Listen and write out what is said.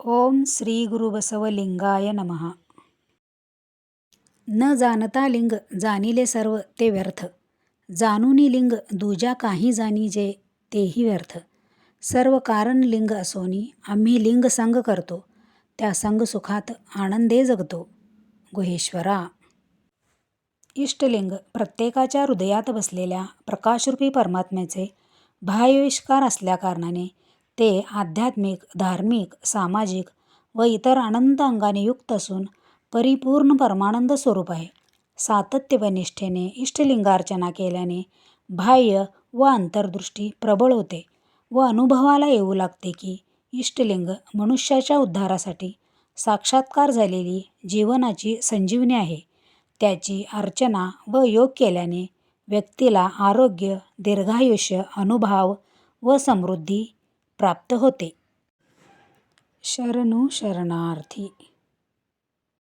ओम श्री गुरुबसवलिंगाय नमः. न जाणता लिंग जाणिले सर्व ते व्यर्थ. जाणूनी लिंग दूजा काही जाणी जे तेही व्यर्थ. सर्व कारण लिंग असोनी आम्ही लिंग संग करतो. त्या संग सुखात आनंदे जगतो. गुहेश्वरा. इष्टलिंग प्रत्येकाच्या हृदयात बसलेल्या प्रकाशरूपी परमात्म्याचे बाह्याविष्कार असल्याकारणाने ते आध्यात्मिक, धार्मिक, सामाजिक व इतर अनंत अंगाने युक्त असून परिपूर्ण परमानंद स्वरूप आहे. सातत्य व निष्ठेने इष्टलिंगार्चना केल्याने बाह्य व अंतर्दृष्टी प्रबळ होते व अनुभवाला येऊ लागते की इष्टलिंग मनुष्याच्या उद्धारासाठी साक्षात्कार झालेली जीवनाची संजीवनी आहे. त्याची अर्चना व योग केल्याने व्यक्तीला आरोग्य, दीर्घायुष्य, अनुभाव व समृद्धी प्राप्त होते. शरणू शरणार्थी.